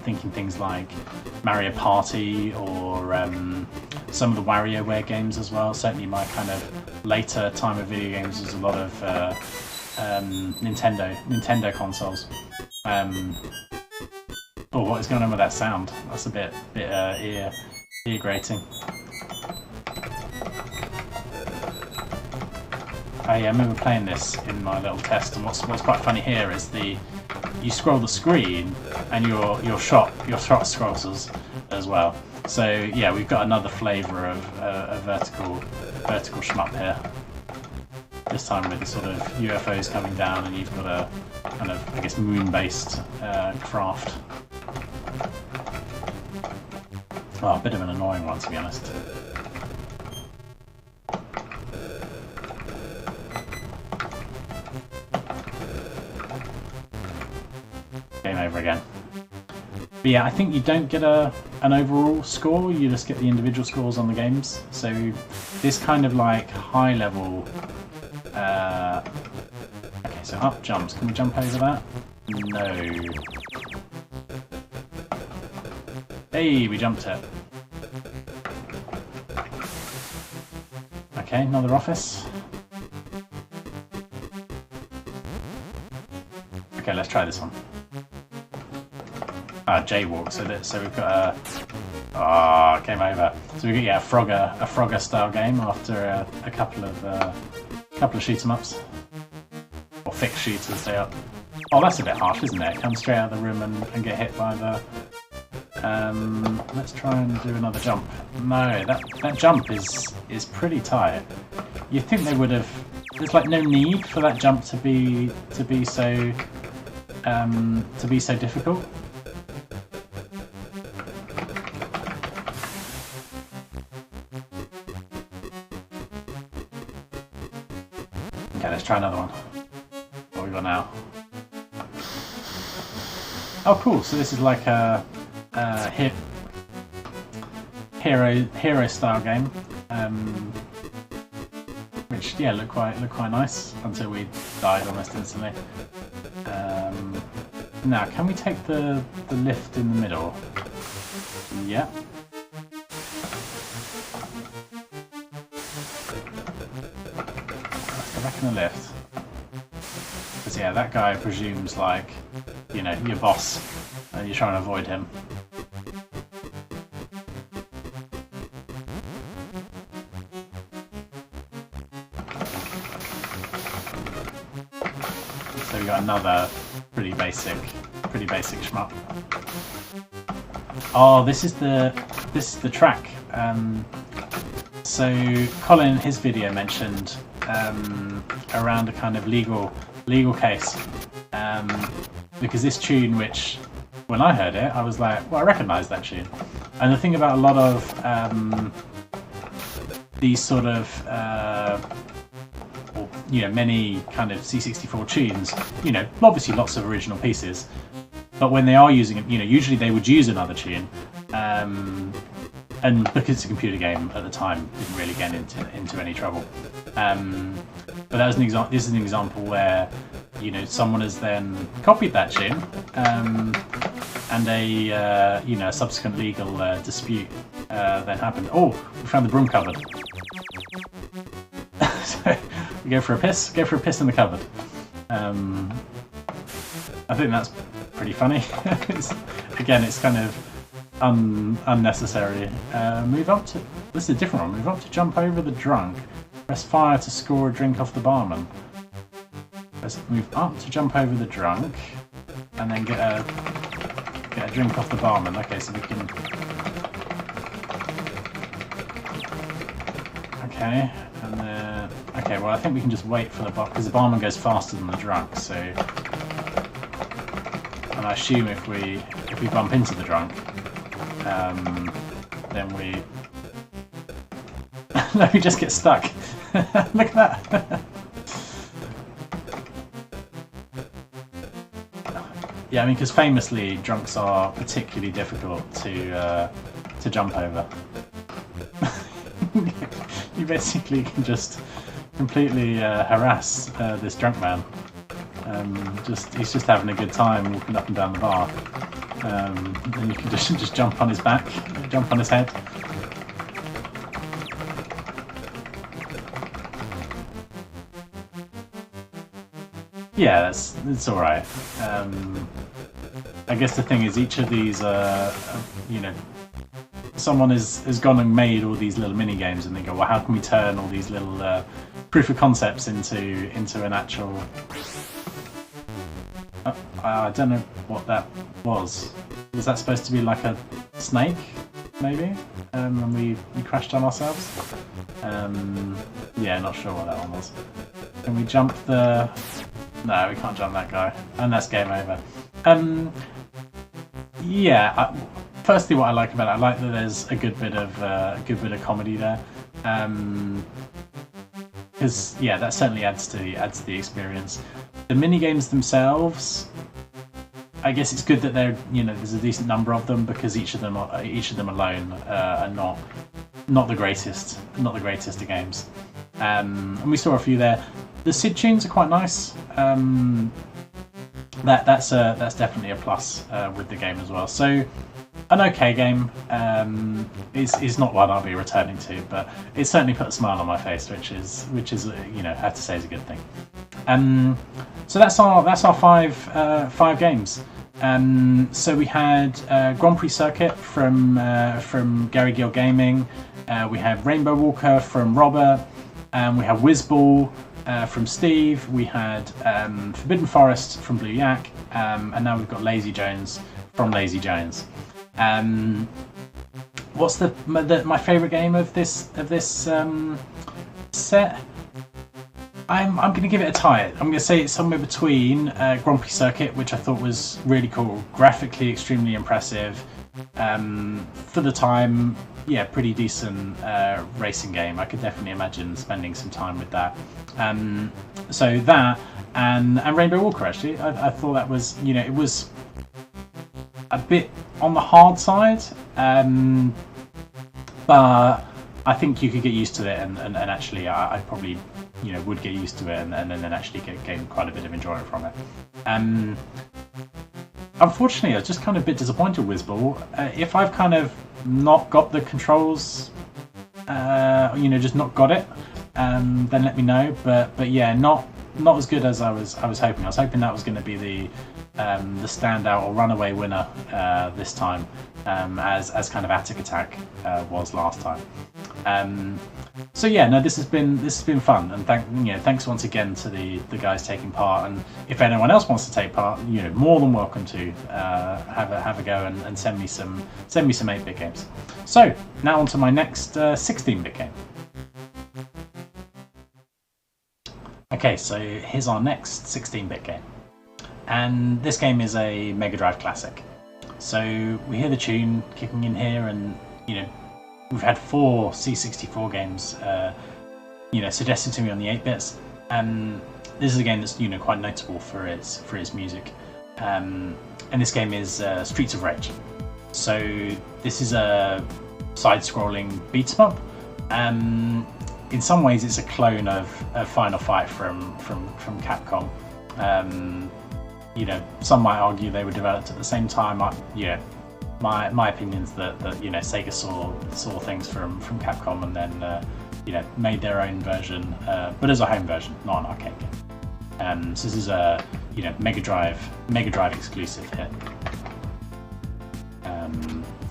Thinking things like Mario Party, or some of the WarioWare games as well. Certainly my kind of later time of video games was a lot of Nintendo consoles. Oh, what is going on with that sound? That's a bit ear grating. I remember playing this in my little test, and what's quite funny here is you scroll the screen and your shot scrolls as well. So yeah, we've got another flavour of a vertical shmup here. This time with the sort of UFOs coming down, and you've got a kind of, I guess, moon-based craft. Oh, a bit of an annoying one, to be honest. Game over again. But yeah, I think you don't get an overall score, you just get the individual scores on the games. So this kind of like high level... okay, so up jumps. Can we jump over that? No. Hey, we jumped it. Okay, another office. Okay, let's try this one. Jaywalk. So we've got a game over. So we got a Frogger style game after a couple of shoot 'em ups, or fixed shooters they are. Oh, that's a bit harsh, isn't it? Come straight out of the room and get hit by the. Let's try and do another jump. No, that jump is pretty tight. You'd think they would have. There's like no need for that jump to be so difficult. Okay, let's try another one. What we got now? Oh, cool. So this is like a hero style game, which looked quite nice until we died almost instantly. Now, can we take the lift in the middle? Yeah. Let's go back in the lift. Because yeah, that guy presumes like, you know, your boss, and you're trying to avoid him. So we got another pretty basic shmup. Oh, this is the track. So Colin in his video mentioned around a kind of legal case, because this tune, which when I heard it, I was like, well, I recognise that tune. And the thing about a lot of these sort of you know, many kind of C64 tunes, you know, obviously lots of original pieces, but when they are using it, you know, usually they would use another tune, and because it's a computer game at the time, didn't really get into any trouble. But that was an example. This is an example where, you know, someone has then copied that tune, and a you know, subsequent legal dispute then happened. Oh, we found the broom cupboard. So we go for a piss in the cupboard. I think that's pretty funny. Again, it's kind of unnecessary. Move up to, this is a different one. Move up to jump over the drunk. Press fire to score a drink off the barman. Let's move up to jump over the drunk, and then get a drink off the barman. Okay, so we can. Okay, and then okay. Well, I think we can just wait for the bar, because the barman goes faster than the drunk. So, and I assume if we bump into the drunk, then we no, we just get stuck. Look at that. Yeah, I mean, because famously, drunks are particularly difficult to jump over. You basically can just completely harass this drunk man. He's just having a good time walking up and down the bar, and you can just jump on his back, jump on his head. Yeah, it's all right. I guess the thing is, each of these, you know, someone has gone and made all these little mini games, and they go, well, how can we turn all these little proof of concepts into an actual? I don't know what that was. Was that supposed to be like a snake, maybe? And we crashed on ourselves. Yeah, not sure what that one was. Can we jump the? No, we can't jump that guy, and that's game over. Yeah. Firstly, what I like about it, I like that there's a good bit of comedy there, because yeah, that certainly adds to the experience. The mini games themselves, I guess it's good that there's a decent number of them, because each of them alone are not the greatest of games. And we saw a few there. The SID tunes are quite nice. That's definitely a plus with the game as well. So an okay game. Is not one I'll be returning to, but it certainly put a smile on my face, which is you know, I have to say is a good thing. So that's our five games. So we had Grand Prix Circuit from Gary Gill Gaming. We have Rainbow Walker from Robert. We have Wizball from Steve. We had Forbidden Forest from Blue Yak, and now we've got Lazy Jones from Lazy Jones. What's my favourite game of this set? I'm going to give it a tie. I'm going to say it's somewhere between Grand Prix Circuit, which I thought was really cool, graphically extremely impressive. For the time, yeah, pretty decent racing game. I could definitely imagine spending some time with that. So that and Rainbow Walker, actually, I thought that was, you know, it was a bit on the hard side, but I think you could get used to it, and actually I probably, you know, would get used to it, and then actually gain quite a bit of enjoyment from it. Unfortunately, I was just kind of a bit disappointed with Wizball. If I've kind of not got the controls, you know, just not got it, then let me know. But yeah, not as good as I was hoping. I was hoping that was going to be the standout or runaway winner this time, as kind of Attic Attack was last time. So yeah, no, this has been fun, and thanks once again to the guys taking part. And if anyone else wants to take part, you know, more than welcome to have a go and send me some 8-bit games. So now on to my next 16-bit game. Okay, so here's our next 16-bit game, and this game is a Mega Drive classic. So we hear the tune kicking in here, and you know, we've had 4 C64 games, you know, suggested to me on the 8-bits. This is a game that's, you know, quite notable for its music, and this game is Streets of Rage. So this is a side-scrolling beat 'em up. In some ways, it's a clone of Final Fight from Capcom. You know, some might argue they were developed at the same time. My opinion's that you know, Sega saw things from Capcom and then you know, made their own version, but as a home version, not an arcade game. So this is a, you know, Mega Drive exclusive here.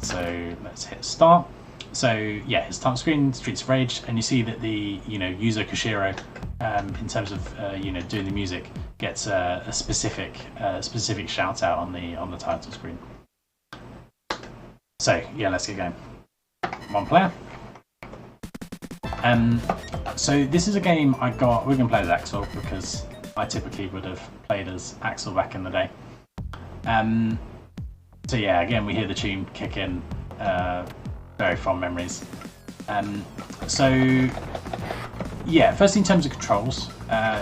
So let's hit start. So yeah, it's time screen, Streets of Rage, and you see that the, you know, Yuzo Koshiro, in terms of you know, doing the music, gets a specific shout out on the title screen. So yeah, let's get going. 1 player. So this is a game I got. We're gonna play as Axel because I typically would have played as Axel back in the day. So yeah, again we hear the tune kick in. Very fond memories. So yeah, first in terms of controls,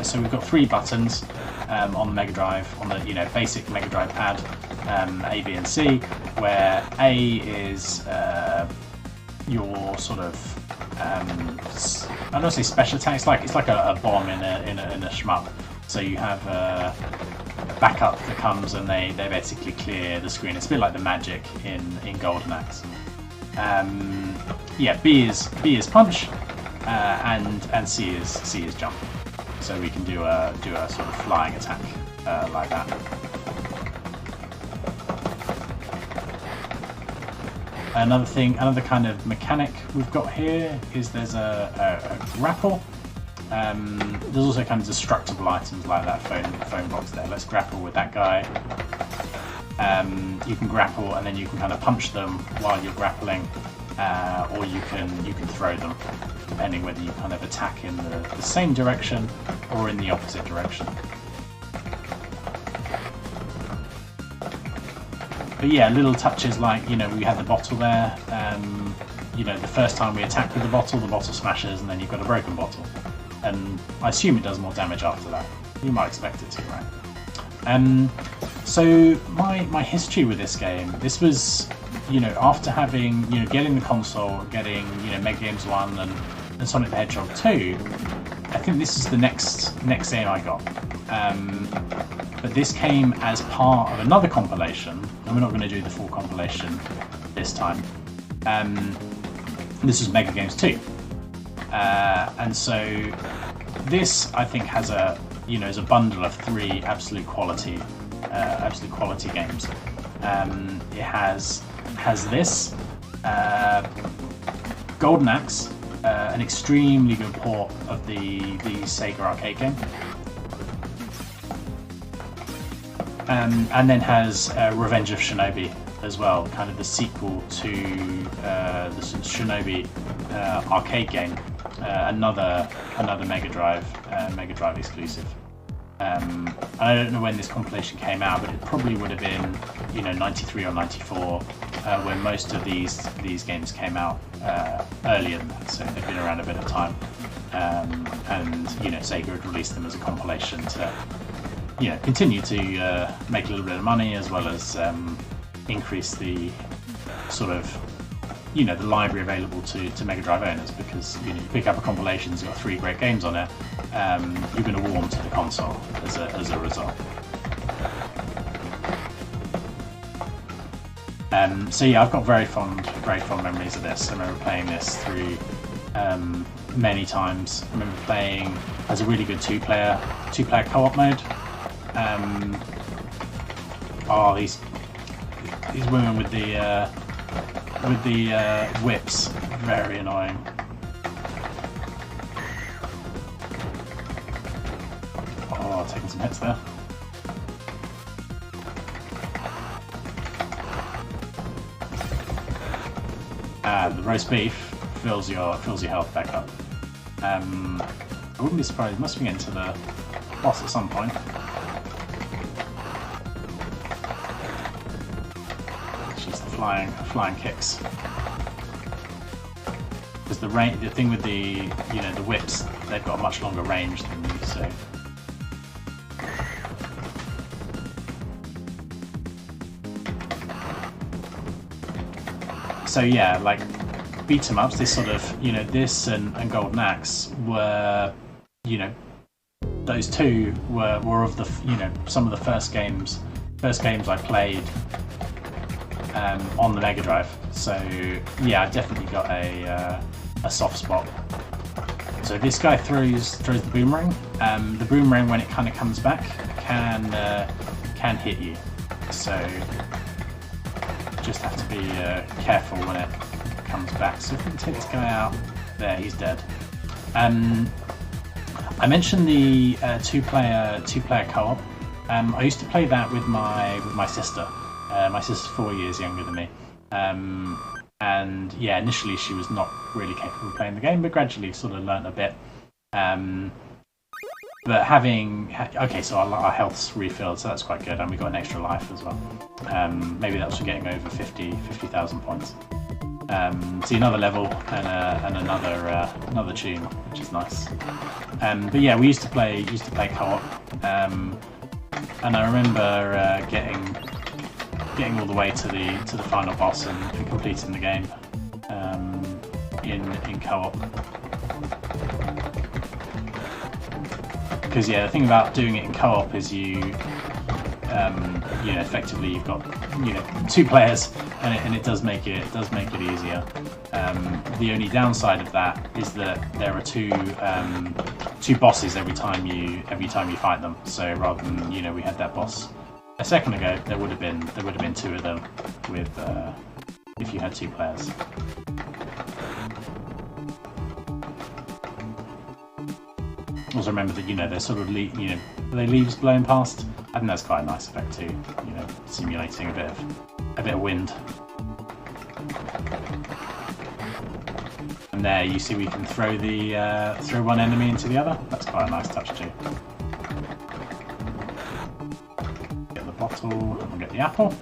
so we've got 3 buttons on the Mega Drive, on the, you know, basic Mega Drive pad, A, B, and C, where A is your sort of I don't want to say special attack. It's like a bomb in a shmup. So you have a backup that comes and they basically clear the screen. It's a bit like the magic in Golden Axe. Yeah, B is punch, and C is jump. So we can do a sort of flying attack like that. Another kind of mechanic we've got here is there's a grapple. There's also kind of destructible items like that phone box there. Let's grapple with that guy. You can grapple and then you can kind of punch them while you're grappling, or you can throw them, depending whether you kind of attack in the same direction or in the opposite direction. But yeah, little touches like, you know, we had the bottle there. You know, the first time we attack with the bottle smashes, and then you've got a broken bottle. And I assume it does more damage after that. You might expect it to, right? So my history with this game, this was, you know, after having, you know, getting the console, getting, you know, Mega Games 1 and Sonic the Hedgehog 2, I think this is the next game I got. But this came as part of another compilation, and we're not going to do the full compilation this time. This is Mega Games 2. And so this, I think, has a, you know, is a bundle of 3 absolute quality games. It has this Golden Axe, an extremely good port of the Sega arcade game, and then has Revenge of Shinobi as well, kind of the sequel to the Shinobi arcade game, another Mega Drive exclusive. I don't know when this compilation came out, but it probably would have been, you know, 93 or 94, when most of these games came out earlier than that, so they've been around a bit of time. And you know, Sega had released them as a compilation to, you know, continue to make a little bit of money, as well as increase the sort of, you know, the library available to Mega Drive owners, because you know, you pick up a compilation, it's got 3 great games on it, you're going to warm to the console as a result. So yeah, I've got very fond memories of this. I remember playing this through many times. I remember playing as a really good two-player co-op mode. Oh, these women with the whips, very annoying. Oh, taking some hits there. The roast beef fills your health back up. I wouldn't be surprised. Must be getting to the boss at some point. Just the flying kicks. Because the thing with the whips, they've got a much longer range than you, so. So yeah, like beat 'em ups, this sort of, you know, this and Golden Axe were, you know, those two were of the, you know, some of the first games I played on the Mega Drive. So yeah, I definitely got a soft spot. So this guy throws the boomerang. The boomerang, when it kind of comes back, can hit you. So just have to be careful when it comes back. So if we can take this guy out, there, he's dead. I mentioned the two-player co-op. I used to play that with my sister. My sister's 4 years younger than me. And yeah, initially she was not really capable of playing the game, but gradually sort of learnt a bit. But okay, so our health's refilled, so that's quite good, and we got an extra life as well. Maybe that's for getting over 50,000 points. See another level and another tune, which is nice. But yeah, we used to play co-op, and I remember getting all the way to the final boss and completing the game in co-op. Because yeah, the thing about doing it in co-op is you know, effectively you've got, you know, 2 players, and it does make it easier. The only downside of that is that there are two bosses every time you fight them. So rather than, you know, we had that boss a second ago, there would have been 2 of them with if you had 2 players. Also remember that, you know, there's sort of leaves blowing past. I think that's quite a nice effect too. You know, simulating a bit of wind. And there, you see, we can throw one enemy into the other. That's quite a nice touch too. Get the bottle, and we'll get the apple.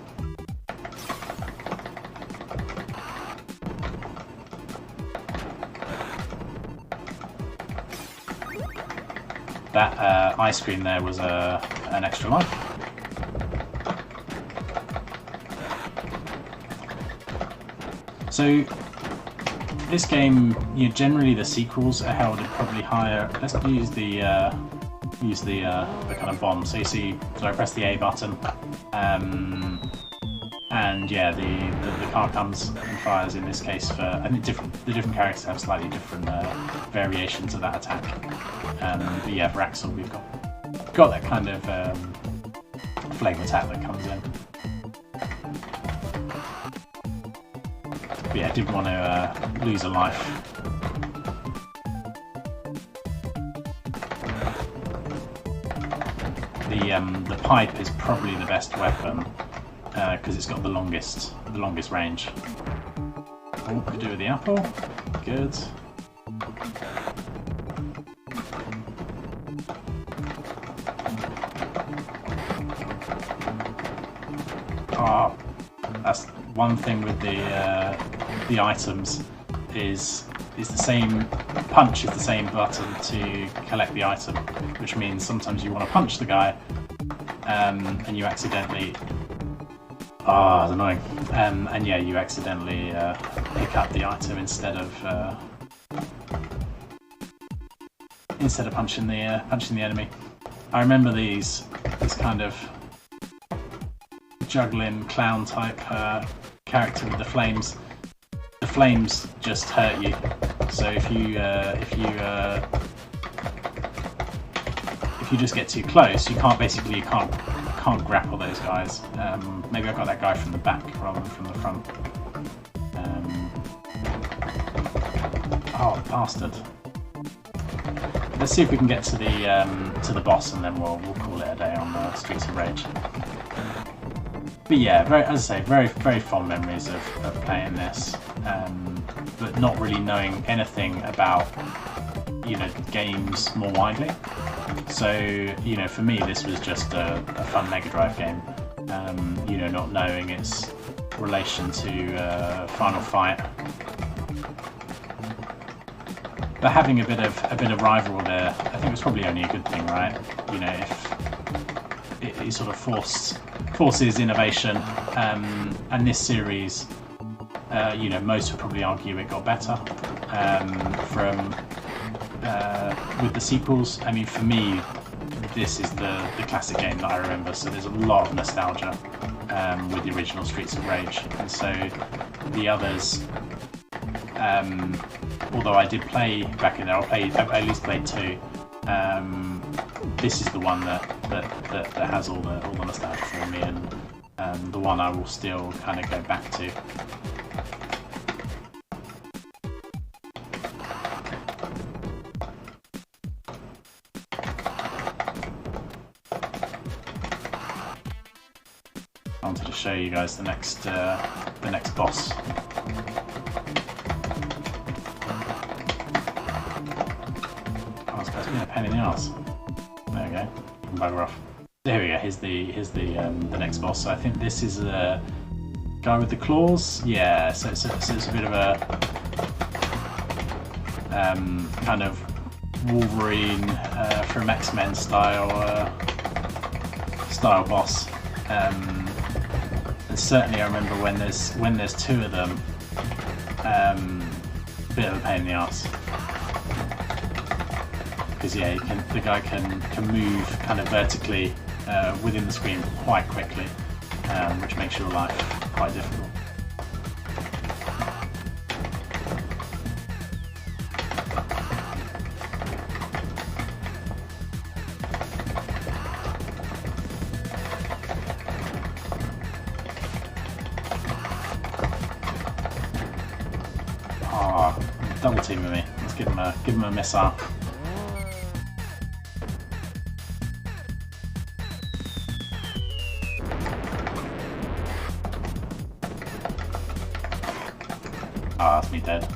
That ice cream there was an extra life. So this game, you know, generally the sequels are held at probably higher. Let's use the kind of bomb. So you see, so I press the A button, and yeah, the car comes and fires. In this case, the different characters have slightly different variations of that attack. But yeah, for Axel, we've got that kind of flame attack that comes in. But yeah, I didn't want to lose a life. The pipe is probably the best weapon because it's got the longest range. What could we do with the apple? Good. Oh, that's one thing with the items is the same punch is the same button to collect the item, which means sometimes you want to punch the guy and you accidentally. Oh, that's annoying. And yeah, you accidentally pick up the item instead of punching the enemy. I remember this kind of juggling clown type character with the flames. The flames just hurt you. So if you just get too close, you can't grapple those guys. Maybe I got that guy from the back rather than from the front. Oh, bastard! Let's see if we can get to the boss, and then we'll call it a day on Streets of Rage. But yeah, as I say, very fond memories of playing this, but not really knowing anything about games more widely. So for me, this was just a fun Mega Drive game. Not knowing its relation to Final Fight, but having a bit of rival there, I think was probably only a good thing, right? If it sort of forces innovation, and this series, most would probably argue it got better with the sequels. I mean, for me, this is the classic game that I remember, so there's a lot of nostalgia with the original Streets of Rage, and so the others, although I did play back in there, I at least played 2. This is the one that has all the nostalgia for me, and the one I will still kind of go back to. I wanted to show you guys the next boss. Oh, this guy's been a pain in the arse. There we go. Bugger off. There we go. Here's the next boss. So I think this is a guy with the claws. Yeah. So it's a bit of a kind of Wolverine from X-Men style boss. And certainly I remember when there's 2 of them, bit of a pain in the arse. Because yeah, the guy can move kind of vertically within the screen quite quickly, which makes your life quite difficult. Double teaming me. Let's give him a missile. Oh, that's me dead.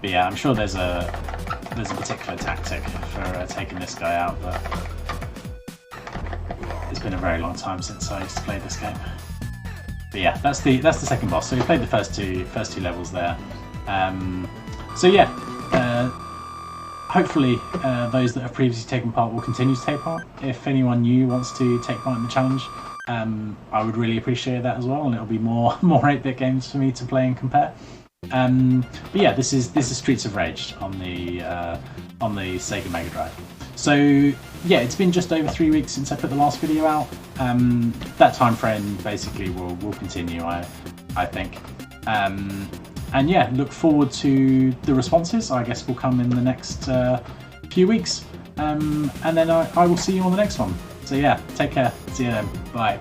But yeah, I'm sure there's a particular tactic for taking this guy out, but it's been a very long time since I used to play this game. But yeah, that's the second boss. So we played the first two levels there. So yeah, hopefully those that have previously taken part will continue to take part. If anyone new wants to take part in the challenge, I would really appreciate that as well, and it'll be more 8-bit games for me to play and compare. But yeah, this is Streets of Rage on the Sega Mega Drive. So yeah, it's been just over 3 weeks since I put the last video out. That time frame basically will continue, I think. And yeah, look forward to the responses. I guess will come in the next few weeks. And then I will see you on the next one. So yeah, take care. See you then. Bye.